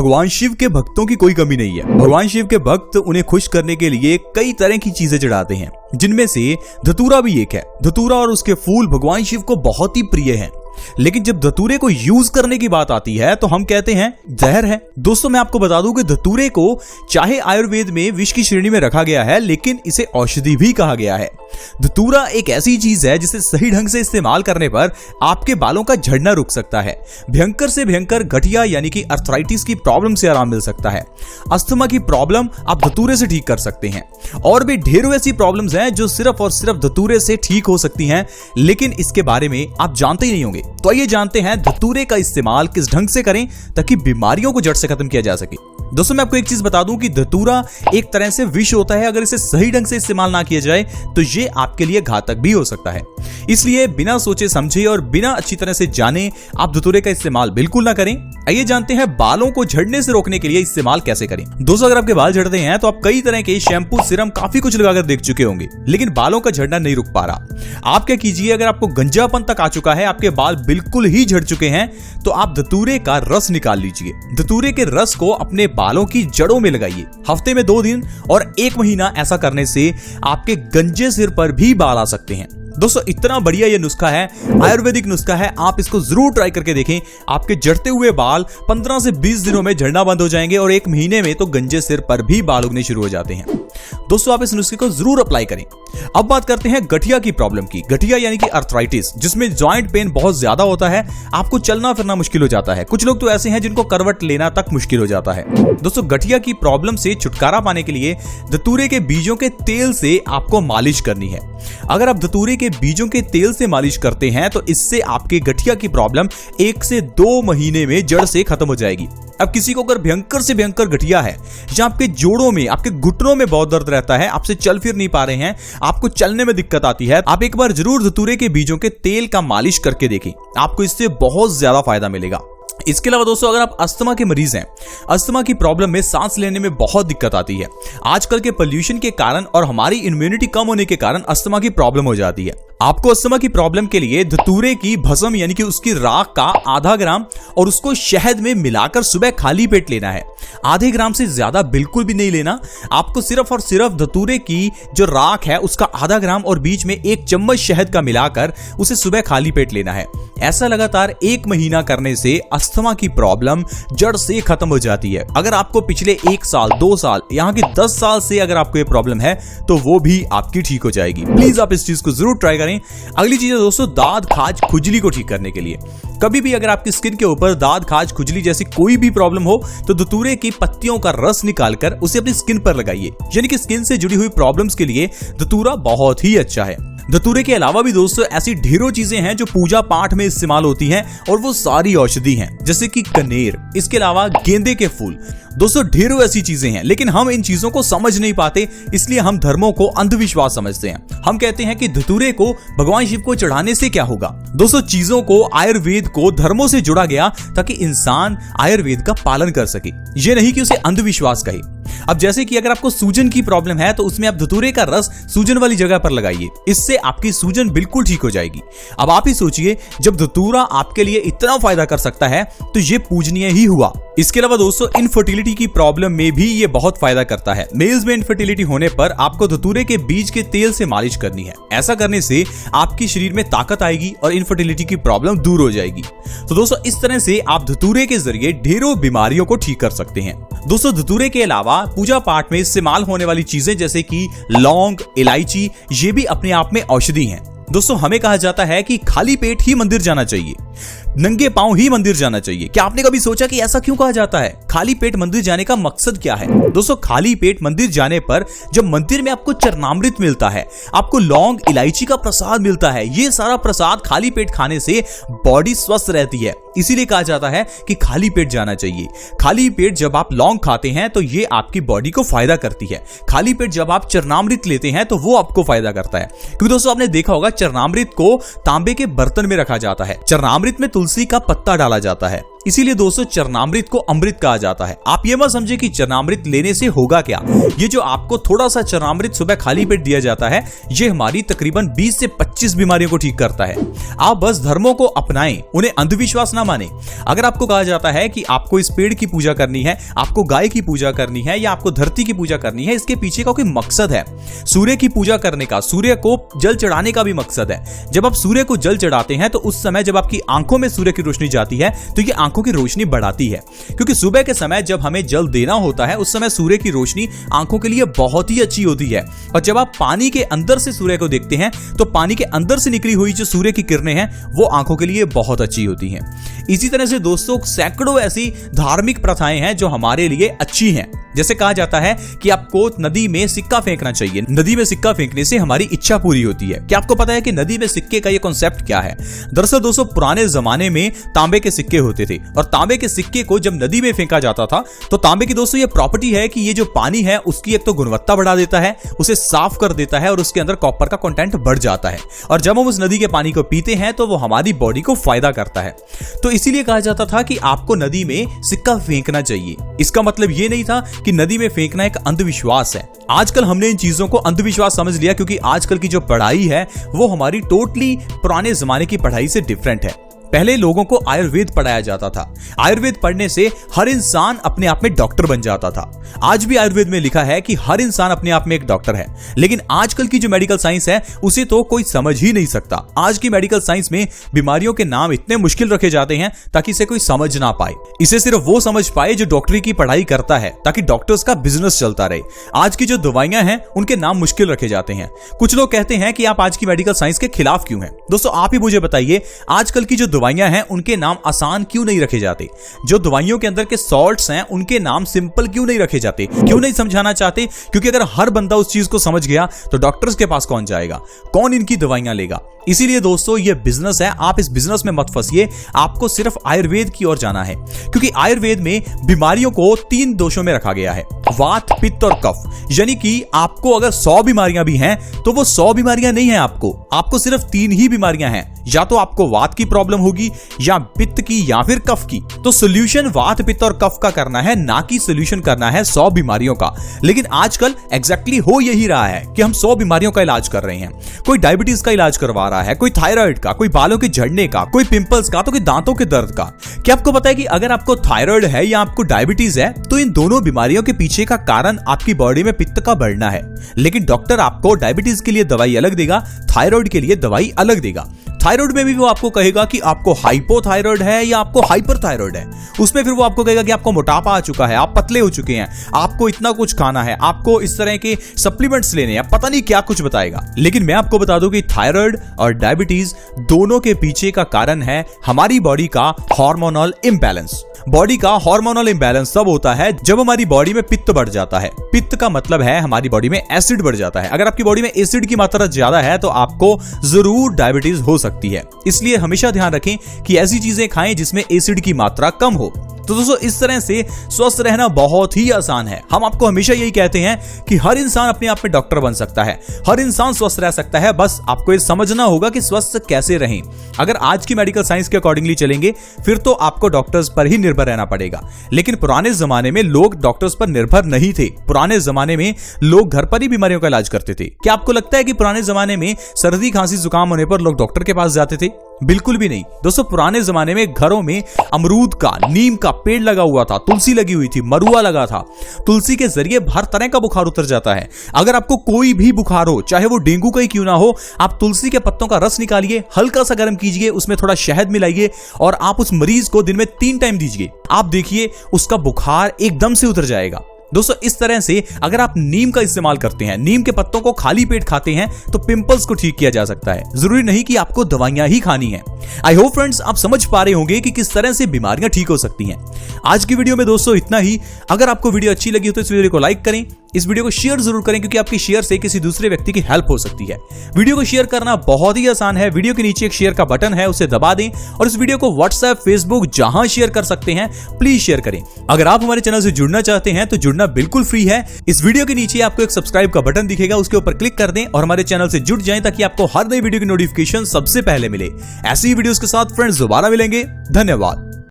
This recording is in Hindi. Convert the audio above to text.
भगवान शिव के भक्तों की कोई कमी नहीं है। भगवान शिव के भक्त उन्हें खुश करने के लिए कई तरह की चीजें चढ़ाते हैं, जिनमें से धतूरा भी एक है। धतूरा और उसके फूल भगवान शिव को बहुत ही प्रिय हैं। लेकिन जब धतूरे को यूज करने की बात आती है तो हम कहते हैं जहर है। दोस्तों, मैं आपको बता दूं कि धतूरे को चाहे आयुर्वेद में विष की श्रेणी में रखा गया है, लेकिन इसे औषधि भी कहा गया है। धतूरा एक ऐसी चीज है जिसे सही ढंग से इस्तेमाल करने पर आपके बालों का झड़ना रुक सकता है। भयंकर से भयंकर गठिया यानी कि अर्थराइटिस की प्रॉब्लम से आराम मिल सकता है। अस्थमा की प्रॉब्लम आप धतूरे से ठीक कर सकते हैं। और भी ढेरों ऐसी प्रॉब्लम्स हैं जो सिर्फ और सिर्फ धतूरे से ठीक हो सकती हैं, लेकिन इसके बारे में आप जानते ही नहीं होंगे। तो आइए जानते हैं धतूरे का इस्तेमाल किस ढंग से करें ताकि बीमारियों को जड़ से खत्म किया जा सके। दोस्तों, मैं आपको एक चीज बता दूं कि धतूरा एक तरह से विष होता है। अगर इसे सही ढंग से इस्तेमाल ना किया जाए तो ये आपके लिए घातक भी हो सकता है। इसलिए बिना सोचे समझे और बिना अच्छी तरह से जाने आप धतूरे का इस्तेमाल बिल्कुल ना करें। आइए जानते हैं बालों को झड़ने से रोकने के लिए इस्तेमाल कैसे करें। दोस्तों, अगर आपके बाल झड़ते हैं तो आप कई तरह के शैम्पू, सिरम, काफी कुछ लगाकर देख चुके होंगे, लेकिन बालों का झड़ना नहीं रुक पा रहा। आप क्या कीजिए, अगर आपको गंजापन तक आ चुका है, आपके बाल बिल्कुल ही झड़ चुके हैं, तो आप धतूरे का रस निकाल लीजिए। धतूरे के रस को अपने बालों की जड़ों में लगाइए। हफ्ते में 2 दिन और 1 महीना ऐसा करने से आपके गंजे सिर पर भी बाल आ सकते हैं। दोस्तों, इतना बढ़िया ये नुस्खा है, आयुर्वेदिक नुस्खा है, आप इसको जरूर ट्राई करके देखें। आपके झड़ते हुए बाल 15 से 20 दिनों में झड़ना बंद हो जाएंगे और 1 महीने में तो गंजे सिर पर भी बाल उगने शुरू हो जाते हैं। दोस्तों, आप इस नुस्खे को जरूर अप्लाई करें। अब बात करते हैं गठिया की प्रॉब्लम की। गठिया यानी कि अर्थराइटिस, जिसमें जॉइंट पेन बहुत ज्यादा होता है, आपको चलना फिरना मुश्किल हो जाता है। कुछ लोग तो ऐसे हैं जिनको करवट लेना तक मुश्किल हो जाता है। दोस्तों, गठिया की प्रॉब्लम से छुटकारा पाने के लिए धतूरे के बीजों के तेल से आपको मालिश करनी है। अगर आप धतूरे के बीजों के तेल से मालिश करते हैं तो इससे आपके गठिया की प्रॉब्लम 1 से 2 महीने में जड़ से खत्म हो जाएगी। अब किसी को अगर भयंकर से भयंकर गठिया है, जहां आपके जोड़ों में, आपके घुटनों में बहुत दर्द रहता है, आपसे चल फिर नहीं पा रहे हैं, आपको चलने में दिक्कत आती है, आप एक बार जरूर धतूरे के बीजों के तेल का मालिश करके देखें। आपको इससे बहुत ज्यादा फायदा मिलेगा। इसके अलावा दोस्तों, अगर आप अस्थमा के मरीज हैं, अस्थमा की प्रॉब्लम में सांस लेने में बहुत दिक्कत आती है, आजकल के पोल्यूशन के कारण और हमारी इम्यूनिटी कम होने के कारण अस्थमा की प्रॉब्लम हो जाती है। आपको अस्थमा की प्रॉब्लम के लिए धतूरे की भस्म यानी कि उसकी राख का आधा ग्राम और उसको शहद में मिलाकर सुबह खाली पेट लेना है। आधे ग्राम से ज्यादा बिल्कुल भी नहीं लेना। आपको सिर्फ और सिर्फ धतूरे की जो राख है उसका आधा ग्राम और बीच में 1 चम्मच शहद का मिलाकर उसे सुबह खाली पेट लेना है। ऐसा लगातार 1 महीना करने से अस्थमा की प्रॉब्लम जड़ से खत्म हो जाती है। अगर आपको पिछले 1 साल, 2 साल, यहाँ की 10 साल से अगर आपको ये प्रॉब्लम है तो वो भी आपकी ठीक हो जाएगी। प्लीज आप इस चीज को जरूर ट्राई करें। अगली चीज है दोस्तों, दाद, खाज, खुजली को ठीक करने के लिए। कभी भी अगर आपकी स्किन के ऊपर दाद, खाज, खुजली जैसी कोई भी प्रॉब्लम हो तो धतूरे की पत्तियों का रस निकालकर उसे अपनी स्किन पर लगाइए। यानी कि स्किन से जुड़ी हुई प्रॉब्लम्स के लिए धतूरा बहुत ही अच्छा है। धतूरे के अलावा भी दोस्तों ऐसी ढेरों चीजें हैं जो पूजा पाठ में इस्तेमाल होती हैं और वो सारी औषधि हैं, जैसे कि कनेर, इसके अलावा गेंदे के फूल। दोस्तों, ढेरों ऐसी चीजें हैं, लेकिन हम इन चीजों को समझ नहीं पाते, इसलिए हम धर्मों को अंधविश्वास समझते हैं। हम कहते हैं कि धतूरे को भगवान शिव को चढ़ाने से क्या होगा। दोस्तों, चीजों को, आयुर्वेद को धर्मों से जोड़ा गया ताकि इंसान आयुर्वेद का पालन कर सके, ये नहीं कि उसे अंधविश्वास कहे। अब जैसे कि अगर आपको सूजन की प्रॉब्लम है तो उसमें आप धतूरे का रस सूजन वाली जगह पर लगाइए, इससे आपकी सूजन बिल्कुल ठीक हो जाएगी। अब आप ही सोचिए, जब धतूरा आपके लिए इतना फायदा कर सकता है तो ये पूजनीय ही हुआ। इसके अलावा दोस्तों, इनफर्टिलिटी की प्रॉब्लम में भी ये बहुत फायदा करता है। मेल्स में इनफर्टिलिटी होने पर आपको धतूरे के बीज के तेल से मालिश करनी है। ऐसा करने से आपके शरीर में ताकत आएगी और इनफर्टिलिटी की प्रॉब्लम दूर हो जाएगी। तो दोस्तों, इस तरह से आप धतूरे के जरिए ढेरों बीमारियों को ठीक कर सकते हैं। दोस्तों, धतूरे के अलावा पूजा पाठ में इस्तेमाल होने वाली चीजें जैसे कि लौंग, इलायची, ये भी अपने आप में औषधि हैं। दोस्तों, हमें कहा जाता है कि खाली पेट ही मंदिर जाना चाहिए, नंगे पांव ही मंदिर जाना चाहिए। क्या आपने कभी सोचा कि ऐसा क्यों कहा जाता है? खाली पेट मंदिर जाने का मकसद क्या है? दोस्तों, खाली पेट मंदिर जाने पर जब मंदिर में आपको चरणामृत मिलता है, आपको लौंग, इलायची का प्रसाद मिलता है, ये सारा प्रसाद खाली पेट खाने से बॉडी स्वस्थ रहती है। इसीलिए कहा जाता है कि खाली पेट जाना चाहिए। खाली पेट जब आप लौंग खाते हैं तो ये आपकी बॉडी को फायदा करती है। खाली पेट जब आप चरणामृत लेते हैं तो वो आपको फायदा करता है। क्योंकि दोस्तों, आपने देखा होगा चरणामृत को तांबे के बर्तन में रखा जाता है। चरणामृत में तुलसी का पत्ता डाला जाता है। इसीलिए दोस्तों चरणामृत को अमृत कहा जाता है। आप ये मत समझे कि चरणामृत लेने से होगा क्या। ये जो आपको थोड़ा सा चरणामृत सुबह खाली पेट दिया जाता है, ये हमारी तकरीबन 20 से 25 बीमारियों को ठीक करता है। आप बस धर्मों को अपनाएं, उन्हें अंधविश्वास ना माने। अगर आपको कहा जाता है कि आपको इस पेड़ की पूजा करनी है, आपको गाय की पूजा करनी है या आपको धरती की पूजा करनी है, इसके पीछे का कोई मकसद है। सूर्य की पूजा करने का, सूर्य को जल चढ़ाने का भी मकसद है। जब आप सूर्य को जल चढ़ाते हैं तो उस समय जब आपकी आंखों में सूर्य की रोशनी जाती है तो ये आंखों की रोशनी बढ़ाती है, क्योंकि सुबह के समय जब हमें जल देना होता है उस समय सूर्य की रोशनी आंखों के लिए बहुत ही अच्छी होती है। और जब आप पानी के अंदर से सूर्य को देखते हैं तो पानी के अंदर से निकली हुई जो सूर्य की किरणें हैं वो आंखों के लिए बहुत अच्छी होती हैं। इसी तरह से दोस्तों सैकड़ों ऐसी धार्मिक प्रथाएं हैं जो हमारे लिए अच्छी हैं। जैसे कहा जाता है कि आपको नदी में सिक्का फेंकना चाहिए। नदी में सिक्का फेंकने से हमारी इच्छा पूरी होती है। क्या आपको पता है कि नदी में सिक्के का ये कॉन्सेप्ट क्या है? दरअसल दोस्तों पुराने जमाने में तांबे के सिक्के होते थे और तांबे के सिक्के को जब नदी में फेंका जाता था तो तांबे की दोस्तों ये प्रॉपर्टी है कि ये जो पानी है उसकी एक तो गुणवत्ता बढ़ा देता है, उसे साफ कर देता है और उसके अंदर कॉपर का कंटेंट बढ़ जाता है। और जब हम उस नदी के पानी को पीते हैं तो वो हमारी बॉडी को फायदा करता है। तो इसीलिए कहा जाता था कि आपको नदी में सिक्का फेंकना चाहिए। इसका मतलब ये नहीं था कि नदी में फेंकना एक अंधविश्वास है। आजकल हमने इन चीजों को अंधविश्वास समझ लिया, क्योंकि आजकल की जो पढ़ाई है वो हमारी टोटली पुराने जमाने की पढ़ाई से डिफरेंट है। पहले लोगों को आयुर्वेद पढ़ाया जाता था। आयुर्वेद पढ़ने से हर इंसान अपने आप में डॉक्टर बन जाता था। आज भी आयुर्वेद में लिखा है कि हर इंसान अपने आप में एक डॉक्टर है, लेकिन आजकल की जो मेडिकल साइंस है उसे तो कोई समझ ही नहीं सकता। आज की मेडिकल साइंस में बीमारियों के नाम इतने मुश्किल रखे जाते हैं ताकि इसे कोई समझ ना पाए। इसे सिर्फ वो समझ पाए जो डॉक्टरी की पढ़ाई करता है, ताकि डॉक्टर्स का बिजनेस चलता रहे। आज की जो दवाइयां हैं उनके नाम मुश्किल रखे जाते हैं। कुछ लोग कहते हैं कि आप आज की मेडिकल साइंस के खिलाफ क्यों हैं? दोस्तों आप ही मुझे बताइए, आजकल की जो दवाइयां हैं उनके नाम आसान क्यों नहीं रखे जाते? जो दवाइयों के अंदर के सॉल्ट्स हैं उनके नाम सिंपल क्यों नहीं रखे जाते? क्यों नहीं समझाना चाहते? क्योंकि अगर हर बंदा उस चीज को समझ गया तो डॉक्टर्स के पास कौन जाएगा, कौन इनकी दवाइयां लेगा? इसीलिए दोस्तों ये बिजनेस है, आप इस बिजनेस में मत फंसिए। आपको सिर्फ आयुर्वेद की ओर जाना है, क्योंकि आयुर्वेद में बीमारियों को 3 दोषों में रखा गया है, वात, पित्त और कफ। यानी कि आपको अगर 100 बीमारियां भी हैं तो वो 100 बीमारियां नहीं है। आपको सिर्फ 3 ही बीमारियां हैं, या तो आपको वात की प्रॉब्लम होगी या पित्त की या फिर कफ की। तो सोल्यूशन वात, पित्त और कफ का करना है, ना कि सोल्यूशन करना है 100 बीमारियों का। लेकिन आजकल एग्जैक्टली हो यही रहा है कि हम 100 बीमारियों का इलाज कर रहे हैं। कोई डायबिटीज का इलाज करवा रहा है, कोई थायराइड का, कोई बालों के झड़ने का, कोई पिंपल्स का, तो कोई दांतों के दर्द का। क्या आपको पता है कि अगर आपको थायराइड है या आपको डायबिटीज है तो इन दोनों बीमारियों के पीछे का कारण आपकी बॉडी में पित्त का बढ़ना है। लेकिन डॉक्टर आपको डायबिटीज के लिए दवाई अलग देगा, थायराइड के लिए दवाई अलग देगा। थायराइड में भी वो आपको कहेगा कि आपको हाइपोथायराइड है या आपको हाइपरथायराइड है। उसमें फिर वो आपको कहेगा कि आपको मोटापा आ चुका है, आप पतले हो चुके हैं, आपको इतना कुछ खाना है, आपको इस तरह के सप्लीमेंट्स लेने हैं, पता नहीं क्या कुछ बताएगा। लेकिन मैं आपको बता दूं कि थायराइड और डायबिटीज दोनों के पीछे का कारण है हमारी बॉडी का हार्मोनल इंबैलेंस। बॉडी का हार्मोनल इंबैलेंस तब होता है जब हमारी बॉडी में पित्त बढ़ जाता है। पित्त का मतलब है हमारी बॉडी में एसिड बढ़ जाता है। अगर आपकी बॉडी में एसिड की मात्रा ज्यादा है तो आपको जरूर डायबिटीज हो सकती है। इसलिए हमेशा ध्यान रखें कि ऐसी चीजें खाएं जिसमें एसिड की मात्रा कम हो। तो दोस्तों इस तरह से स्वस्थ रहना बहुत ही आसान है। हम आपको हमेशा यही कहते हैं कि हर इंसान अपने आप में डॉक्टर बन सकता है, हर इंसान स्वस्थ रह सकता है। बस आपको ये समझना होगा कि स्वस्थ कैसे रहें। अगर आज की मेडिकल साइंस के अकॉर्डिंगली चलेंगे फिर तो आपको डॉक्टर्स पर ही निर्भर रहना पड़ेगा। लेकिन पुराने जमाने में लोग डॉक्टर्स पर निर्भर नहीं थे। पुराने जमाने में लोग घर पर ही बीमारियों का इलाज करते थे। क्या आपको लगता है कि पुराने जमाने में सर्दी, खांसी, जुकाम होने पर लोग डॉक्टर के पास जाते थे? बिल्कुल भी नहीं। दोस्तों पुराने जमाने में घरों में अमरूद का, नीम का पेड़ लगा हुआ था, तुलसी लगी हुई थी, मरुआ लगा था। तुलसी के जरिए हर तरह का बुखार उतर जाता है। अगर आपको कोई भी बुखार हो, चाहे वो डेंगू का ही क्यों ना हो, आप तुलसी के पत्तों का रस निकालिए, हल्का सा गर्म कीजिए, उसमें थोड़ा शहद मिलाइए और आप उस मरीज को दिन में 3 टाइम दीजिए। आप देखिए उसका बुखार एकदम से उतर जाएगा। दोस्तों इस तरह से अगर आप नीम का इस्तेमाल करते हैं, नीम के पत्तों को खाली पेट खाते हैं तो पिंपल्स को ठीक किया जा सकता है। जरूरी नहीं कि आपको दवाइयां ही खानी है। आई होप फ्रेंड्स आप समझ पा रहे होंगे कि किस तरह से बीमारियां ठीक हो सकती हैं। आज की वीडियो में दोस्तों इतना ही। अगर आपको वीडियो अच्छी लगी हो तो इस वीडियो को लाइक करें, इस वीडियो को शेयर जरूर करें, क्योंकि आपकी शेयर से किसी दूसरे व्यक्ति की हेल्प हो सकती है। वीडियो को शेयर करना बहुत ही आसान है। वीडियो के नीचे एक शेयर का बटन है, उसे दबा दें और इस वीडियो को व्हाट्सएप, फेसबुक जहां शेयर कर सकते हैं प्लीज शेयर करें। अगर आप हमारे चैनल से जुड़ना चाहते हैं तो जुड़ना बिल्कुल फ्री है। इस वीडियो के नीचे आपको एक सब्सक्राइब का बटन दिखेगा, उसके ऊपर क्लिक कर दें और हमारे चैनल से जुड़ जाएं ताकि आपको हर नई वीडियो की नोटिफिकेशन सबसे पहले मिले। ऐसी वीडियोस के साथ फ्रेंड्स दोबारा मिलेंगे। धन्यवाद।